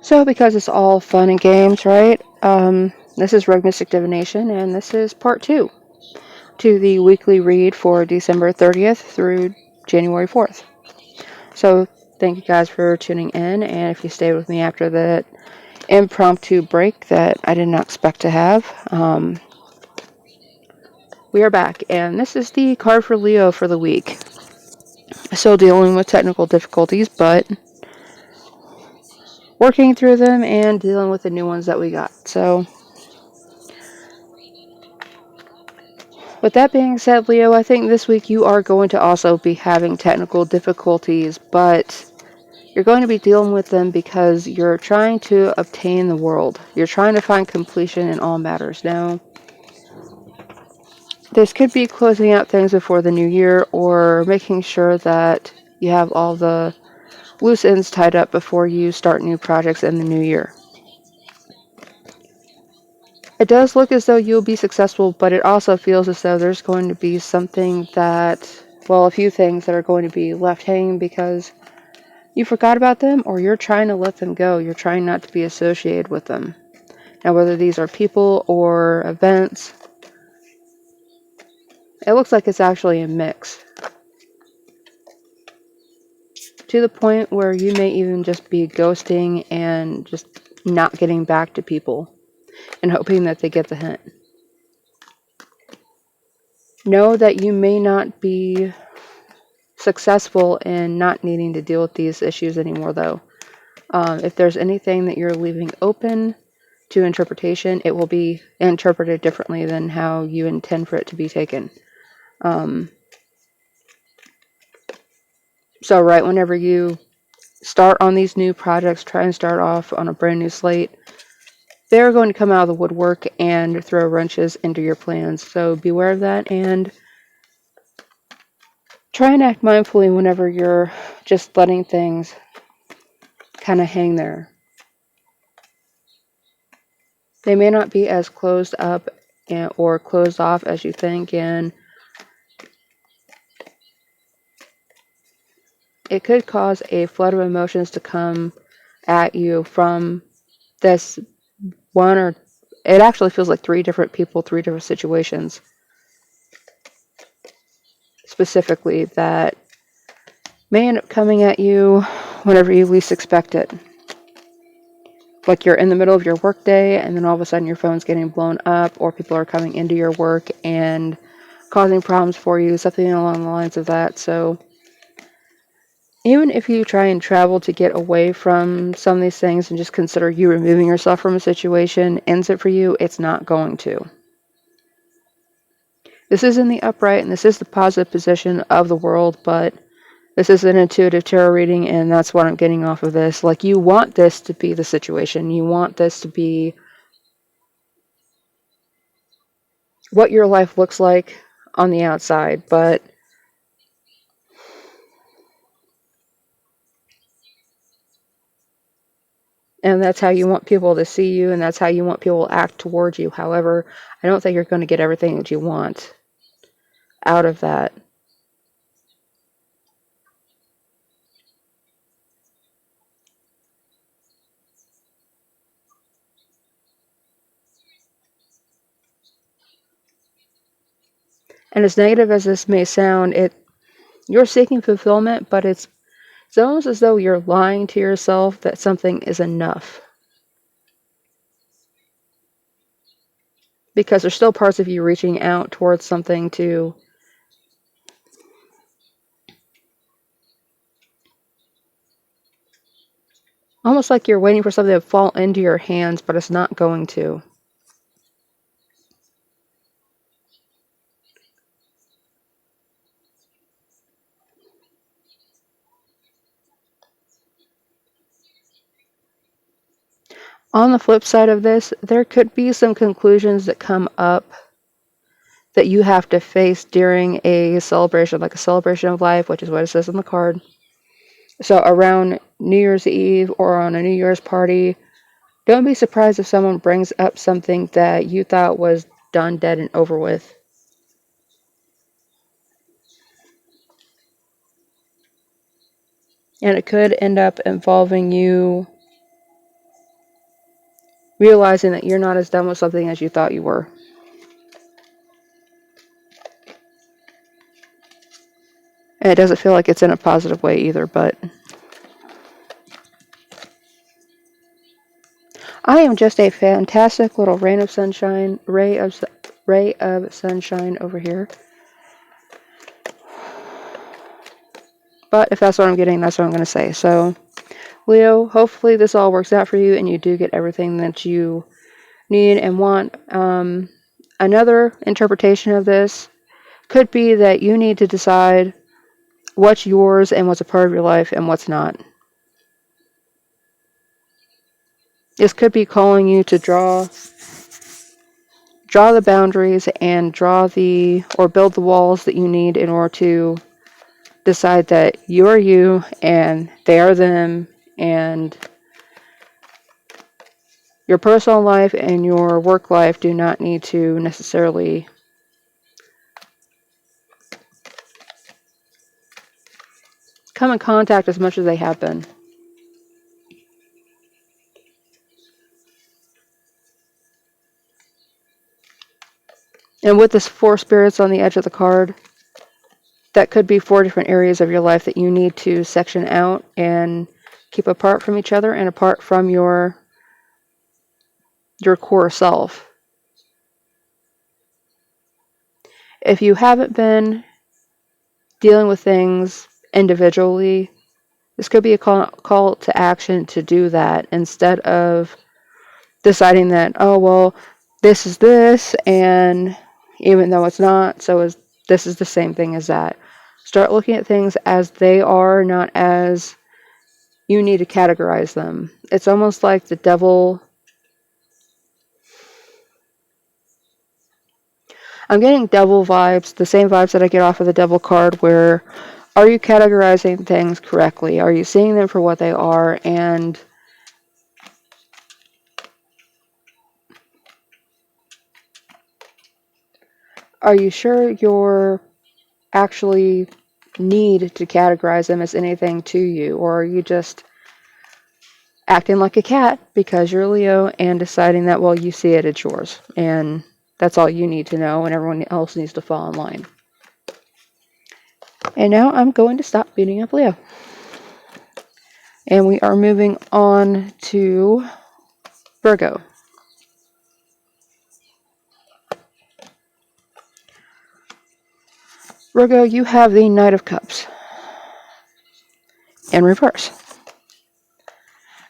So, because it's all fun and games, right? This is Rogue Mystic Divination, and this is part 2 to the weekly read for December 30th through January 4th. So, thank you guys for tuning in, and if you stayed with me after that impromptu break that I did not expect to have, we are back, and this is the card for Leo for the week. Still dealing with technical difficulties, but working through them and dealing with the new ones that we got. So, with that being said, Leo, I think this week you are going to also be having technical difficulties, but you're going to be dealing with them because you're trying to obtain the world. You're trying to find completion in all matters. Now, this could be closing out things before the new year or making sure that you have all the loose ends tied up before you start new projects in the new year. It does look as though you'll be successful, but it also feels as though there's going to be something that, well, a few things that are going to be left hanging because you forgot about them or you're trying to let them go. You're trying not to be associated with them. Now, whether these are people or events, it looks like it's actually a mix. To the point where you may even just be ghosting and just not getting back to people and hoping that they get the hint. Know that you may not be successful in not needing to deal with these issues anymore, though. If there's anything that you're leaving open to interpretation, it will be interpreted differently than how you intend for it to be taken. So right whenever you start on these new projects, try and start off on a brand new slate, they're going to come out of the woodwork and throw wrenches into your plans. So beware of that and try and act mindfully whenever you're just letting things kind of hang there. They may not be as closed up or closed off as you think, and it could cause a flood of emotions to come at you from this one, or it actually feels like 3 different people, 3 different situations specifically that may end up coming at you whenever you least expect it. Like you're in the middle of your workday and then all of a sudden your phone's getting blown up, or people are coming into your work and causing problems for you, something along the lines of that. So even if you try and travel to get away from some of these things and just consider you removing yourself from a situation ends it for you, it's not going to. This is in the upright and this is the positive position of the world, but this is an intuitive tarot reading, and that's what I'm getting off of this. Like, you want this to be the situation. You want this to be what your life looks like on the outside, but and that's how you want people to see you, and that's how you want people to act towards you. However, I don't think you're going to get everything that you want out of that. And as negative as this may sound, you're seeking fulfillment, but it's almost as though you're lying to yourself that something is enough. Because there's still parts of you reaching out towards something to almost like you're waiting for something to fall into your hands, but it's not going to. On the flip side of this, there could be some conclusions that come up that you have to face during a celebration, like a celebration of life, which is what it says on the card. So around New Year's Eve or on a New Year's party, don't be surprised if someone brings up something that you thought was done, dead, and over with. And it could end up involving you realizing that you're not as done with something as you thought you were. And it doesn't feel like it's in a positive way either, but I am just a fantastic little ray of sunshine over here. But if that's what I'm getting, that's what I'm going to say. So, Leo, hopefully this all works out for you and you do get everything that you need and want. Another interpretation of this could be that you need to decide what's yours and what's a part of your life and what's not. This could be calling you to draw the boundaries and build the walls that you need in order to decide that you are you and they are them, and your personal life and your work life do not need to necessarily come in contact as much as they have been. And with this 4 spirits on the edge of the card, that could be 4 different areas of your life that you need to section out and keep apart from each other and apart from your core self. If you haven't been dealing with things individually, this could be a call to action to do that instead of deciding that, oh, well, this is this, and even though it's not, this is the same thing as that. Start looking at things as they are, not as you need to categorize them. It's almost like the devil. I'm getting devil vibes, the same vibes that I get off of the devil card, where are you categorizing things correctly? Are you seeing them for what they are? And are you sure you're actually need to categorize them as anything to you? Or are you just acting like a cat because you're Leo and deciding that, well, you see it, it's yours. And that's all you need to know, and everyone else needs to fall in line. And now I'm going to stop beating up Leo. And we are moving on to Virgo. Virgo, you have the Knight of Cups in reverse.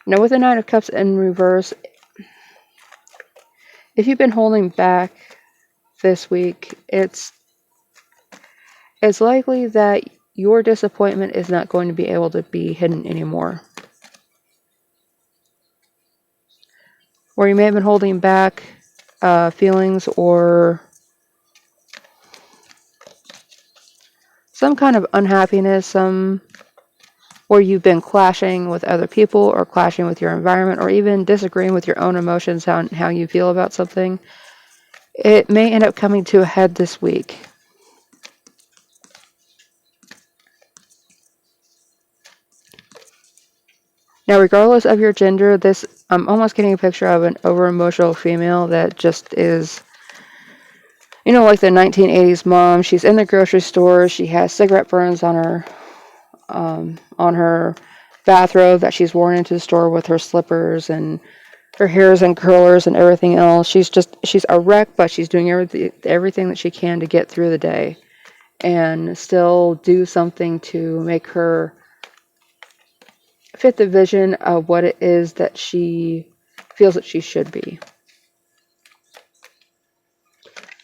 Now, with the Knight of Cups in reverse, if you've been holding back this week, it's likely that your disappointment is not going to be able to be hidden anymore. Or you may have been holding back feelings or some kind of unhappiness, where you've been clashing with other people or clashing with your environment or even disagreeing with your own emotions, how you feel about something. It may end up coming to a head this week. Now, regardless of your gender, I'm almost getting a picture of an over-emotional female that just is, like the 1980s mom. She's in the grocery store. She has cigarette burns on her bathrobe that she's worn into the store with her slippers, and her hair is in curlers and everything else. She's a wreck, but she's doing everything that she can to get through the day and still do something to make her fit the vision of what it is that she feels that she should be.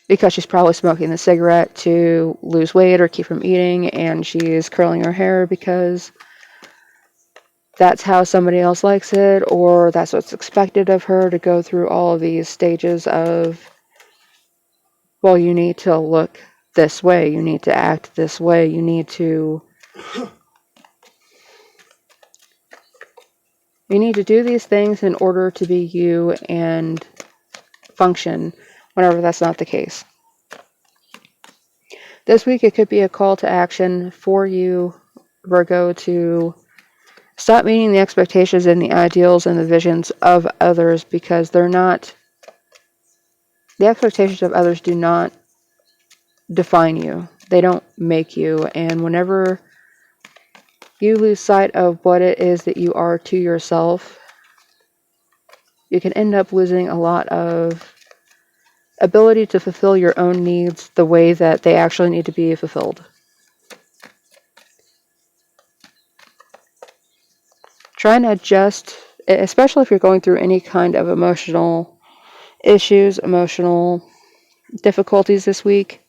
Because she's probably smoking the cigarette to lose weight or keep from eating, and she's curling her hair because that's how somebody else likes it, or that's what's expected of her, to go through all of these stages of, well, you need to look this way, you need to act this way, you need to do these things in order to be you and function whenever that's not the case. This week it could be a call to action for you, Virgo, to Stop meeting the expectations and the ideals and the visions of others, because they're not, the expectations of others do not define you. They don't make you. And whenever you lose sight of what it is that you are to yourself, you can end up losing a lot of ability to fulfill your own needs the way that they actually need to be fulfilled. Try and adjust, especially if you're going through any kind of emotional issues, emotional difficulties this week.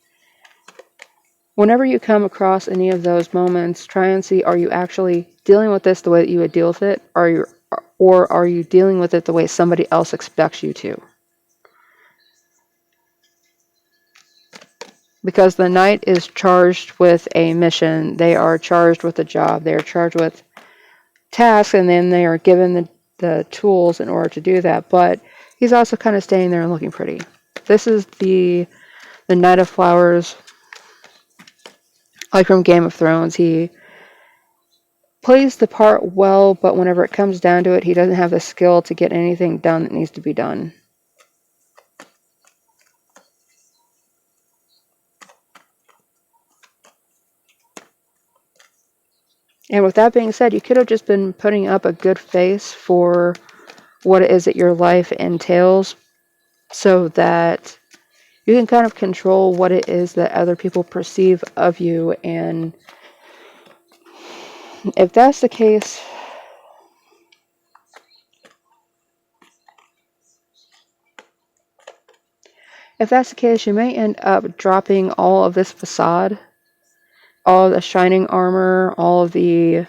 Whenever you come across any of those moments, try and see, are you actually dealing with this the way that you would deal with it? Or are you dealing with it the way somebody else expects you to? Because the knight is charged with a mission. They are charged with a job. They are charged with tasks, and then they are given the tools in order to do that. But he's also kind of staying there and looking pretty. This is the Knight of Flowers, like from Game of Thrones. He plays the part well, but whenever it comes down to it, he doesn't have the skill to get anything done that needs to be done. And with that being said, you could have just been putting up a good face for what it is that your life entails, so that you can kind of control what it is that other people perceive of you. And if that's the case, you may end up dropping all of this facade, all of the shining armor, all of the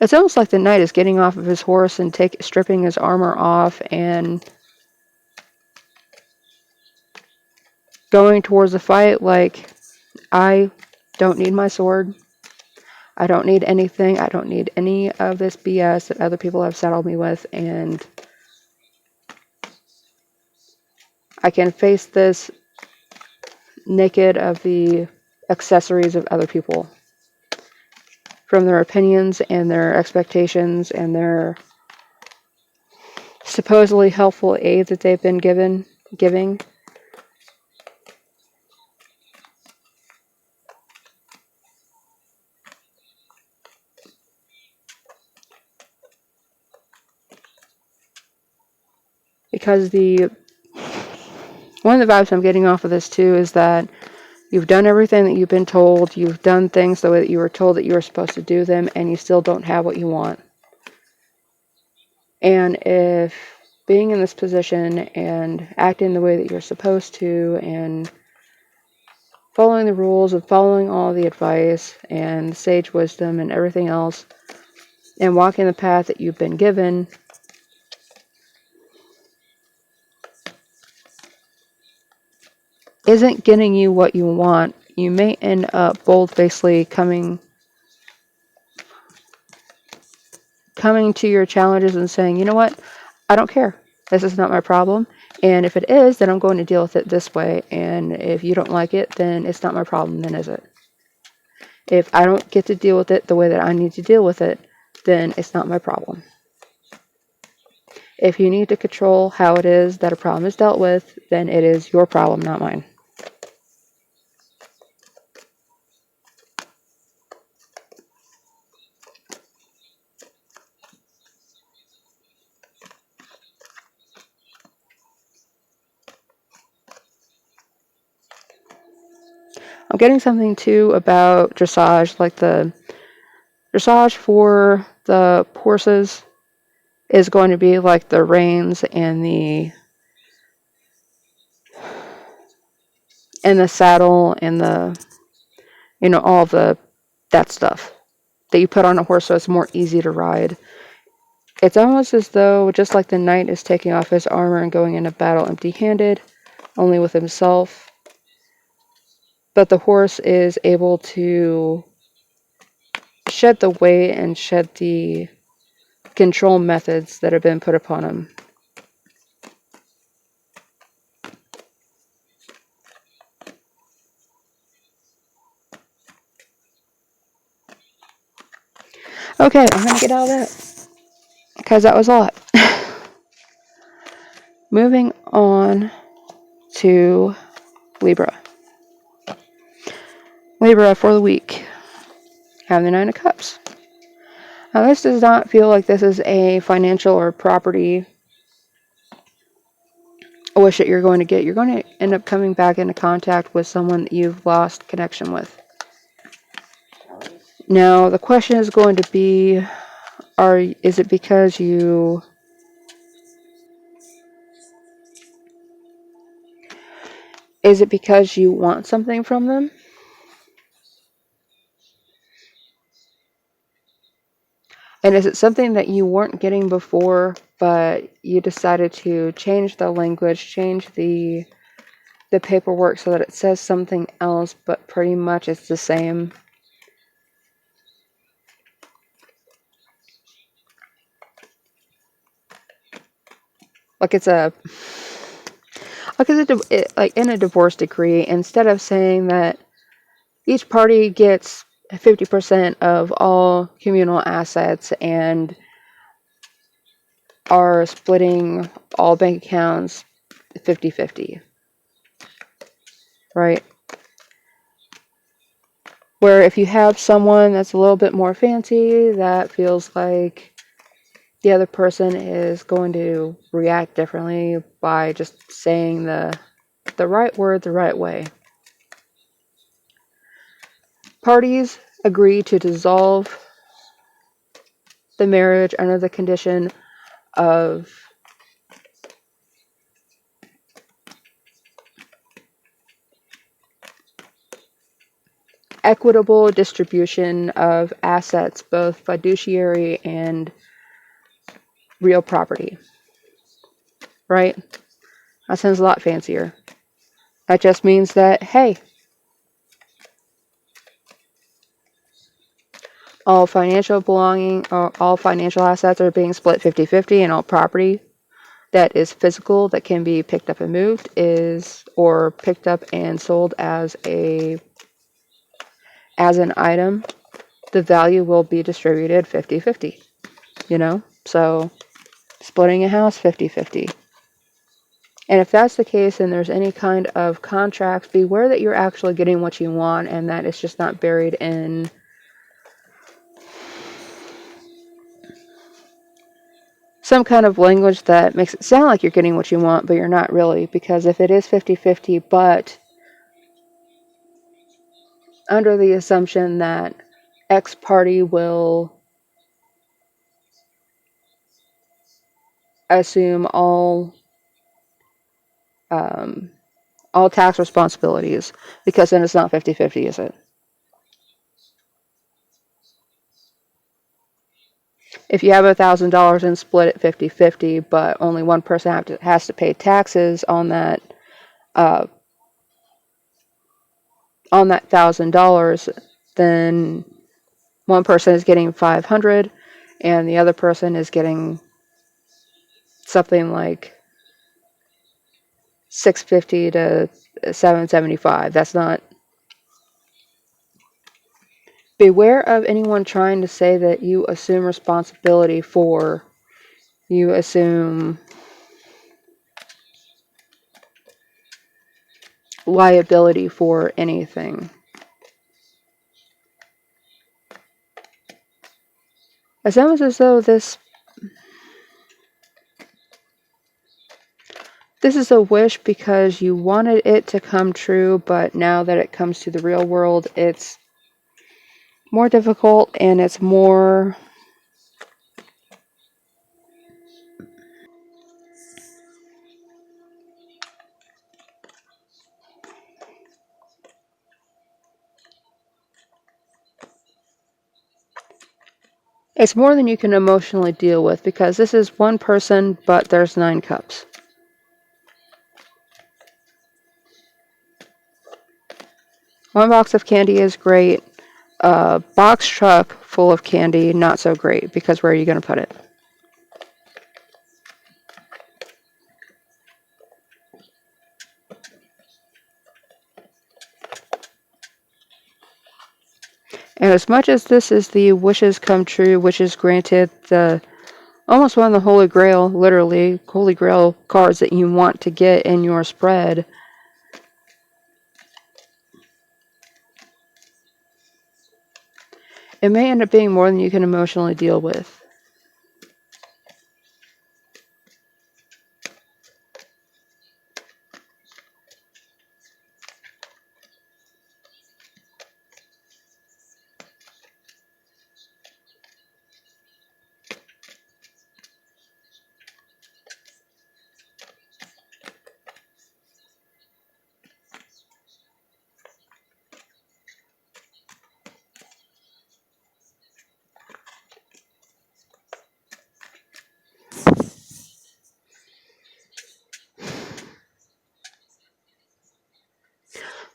it's almost like the knight is getting off of his horse and stripping his armor off and going towards the fight like, I don't need my sword. I don't need anything. I don't need any of this BS that other people have saddled me with, and I can face this naked of the accessories of other people, from their opinions and their expectations and their supposedly helpful aid that they've been giving. Because one of the vibes I'm getting off of this too is that you've done everything that you've been told. You've done things the way that you were told that you were supposed to do them, and you still don't have what you want. And if being in this position and acting the way that you're supposed to, and following the rules and following all the advice and sage wisdom and everything else, and walking the path that you've been given, isn't getting you what you want, you may end up basically coming to your challenges and saying, you know what, I don't care. This is not my problem. And if it is, then I'm going to deal with it this way. And if you don't like it, then it's not my problem, then is it? If I don't get to deal with it the way that I need to deal with it, then it's not my problem. If you need to control how it is that a problem is dealt with, then it is your problem, not mine. I'm getting something too about dressage, like the dressage for the horses is going to be like the reins and the saddle and all that stuff that you put on a horse so it's more easy to ride. It's almost as though, just like the knight is taking off his armor and going into battle empty-handed, only with himself, but the horse is able to shed the weight and shed the control methods that have been put upon him. Okay, I'm going to get out of that because that was a lot. Moving on to Libra. Libra for the week. Have the Nine of Cups. Now, this does not feel like this is a financial or property wish that you're going to get. You're going to end up coming back into contact with someone that you've lost connection with. Now, the question is going to be, is it because you want something from them? And is it something that you weren't getting before, but you decided to change the language, change the paperwork so that it says something else, but pretty much it's the same? Like it's like in a divorce decree, instead of saying that each party gets 50% of all communal assets and are splitting all bank accounts 50-50, right? Where if you have someone that's a little bit more fancy, that feels like the other person is going to react differently by just saying the right word the right way. Parties agree to dissolve the marriage under the condition of equitable distribution of assets, both fiduciary and real property. Right? That sounds a lot fancier. That just means that, hey, all financial assets are being split 50-50, and all property that is physical, that can be picked up and moved, or picked up and sold as an item, the value will be distributed 50-50. So splitting a house 50-50. And if that's the case, and there's any kind of contracts, beware that you're actually getting what you want and that it's just not buried in some kind of language that makes it sound like you're getting what you want, but you're not really. Because if it is 50-50, but under the assumption that X party will assume all tax responsibilities, because then it's not 50-50, is it? If you have $1,000 and split it 50-50, but only one person has to pay taxes on that $1,000, then one person is getting $500, and the other person is getting something like $650 to $775. That's not. Beware of anyone trying to say that you assume responsibility for. You assume liability for anything. It's almost as though this is a wish because you wanted it to come true, but now that it comes to the real world, it's more difficult and it's more than you can emotionally deal with, because this is one person, but there's 9 cups. One box of candy is great. A box truck full of candy, not so great, because where are you going to put it? And as much as this is the wishes come true, wishes granted, the almost one of the Holy Grail, literally, Holy Grail cards that you want to get in your spread, it may end up being more than you can emotionally deal with.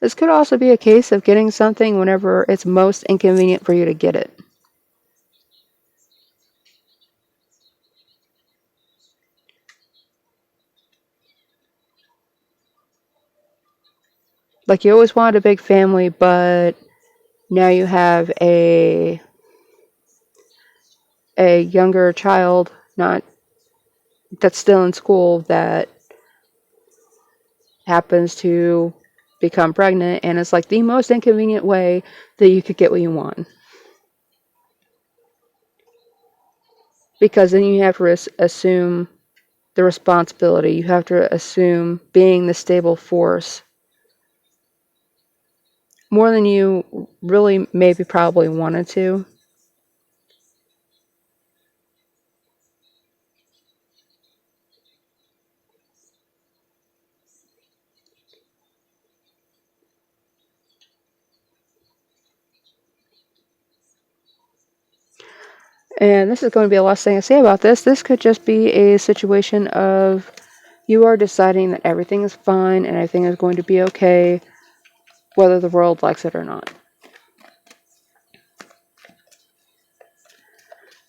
This could also be a case of getting something whenever it's most inconvenient for you to get it. Like you always wanted a big family, but now you have a younger child, not that's still in school, that happens to become pregnant, and it's like the most inconvenient way that you could get what you want. Because then you have to assume the responsibility. You have to assume being the stable force more than you really maybe probably wanted to. And this is going to be the last thing I say about this. This could just be a situation of you are deciding that everything is fine and everything is going to be okay, whether the world likes it or not.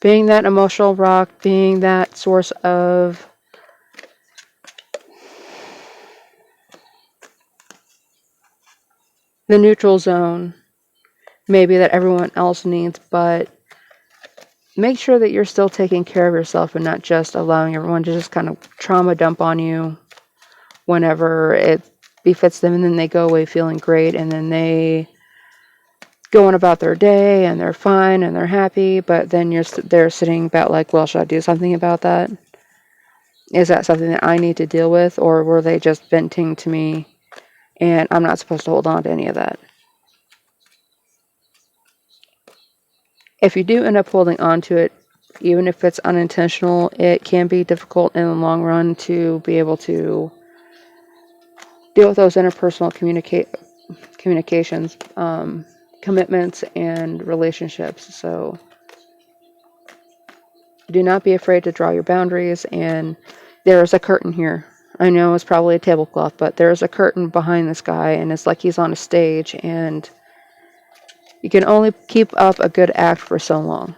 Being that emotional rock, being that source of the neutral zone, maybe that everyone else needs, but make sure that you're still taking care of yourself and not just allowing everyone to just kind of trauma dump on you whenever it befits them, and then they go away feeling great, and then they go on about their day and they're fine and they're happy, but then they're sitting about like, well, should I do something about that? Is that something that I need to deal with, or were they just venting to me and I'm not supposed to hold on to any of that? If you do end up holding on to it, even if it's unintentional, it can be difficult in the long run to be able to deal with those interpersonal communications, commitments, and relationships. So do not be afraid to draw your boundaries. And there is a curtain here. I know it's probably a tablecloth, but there is a curtain behind this guy, and it's like he's on a stage, and you can only keep up a good act for so long.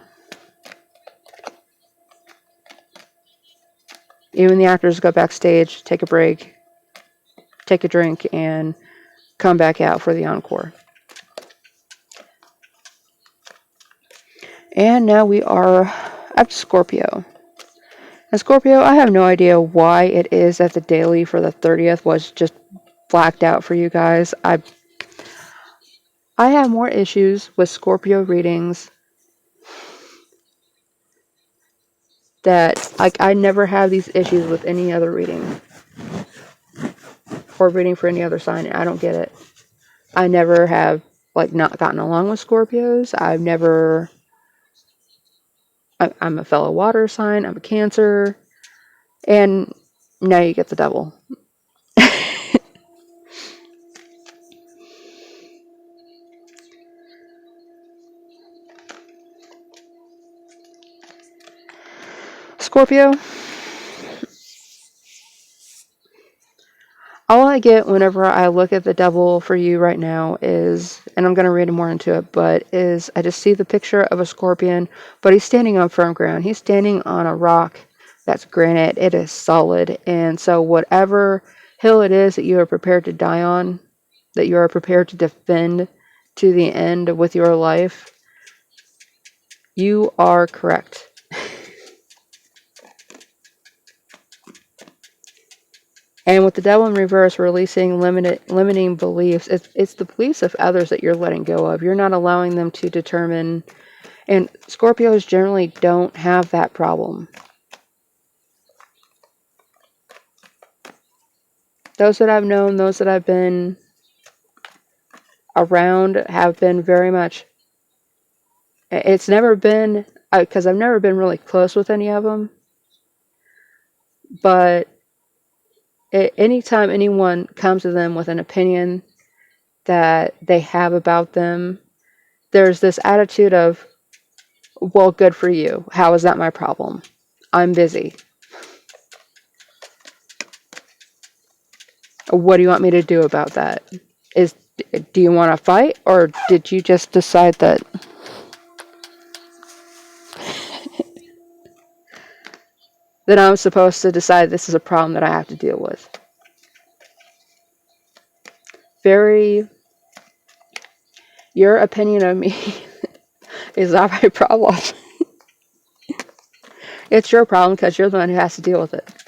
Even the actors go backstage, take a break, take a drink, and come back out for the encore. And now we are up to Scorpio. And Scorpio, I have no idea why it is that the daily for the 30th was just blacked out for you guys. I have more issues with Scorpio readings that, like, I never have these issues with any other reading. Or reading for any other sign. I don't get it. I never have, like, not gotten along with Scorpios. I'm a fellow water sign. I'm a Cancer. And now you get the devil. Scorpio, all I get whenever I look at the devil for you right now is, and I'm going to read more into it, but is I just see the picture of a scorpion, but he's standing on firm ground. He's standing on a rock that's granite. It is solid. And so whatever hill it is that you are prepared to die on, that you are prepared to defend to the end with your life, You are correct. And with the devil in reverse, releasing limiting beliefs, it's the beliefs of others that you're letting go of. You're not allowing them to determine. And Scorpios generally don't have that problem. Those that I've known, those that I've been around have been very much. It's never been, because I've never been really close with any of them. But anytime anyone comes to them with an opinion that they have about them, there's this attitude of, well, good for you. How is that my problem? I'm busy. What do you want me to do about that? Do you want to fight, or did you just decide that that I'm supposed to decide this is a problem that I have to deal with? Your opinion of me is not my problem. It's your problem because you're the one who has to deal with it.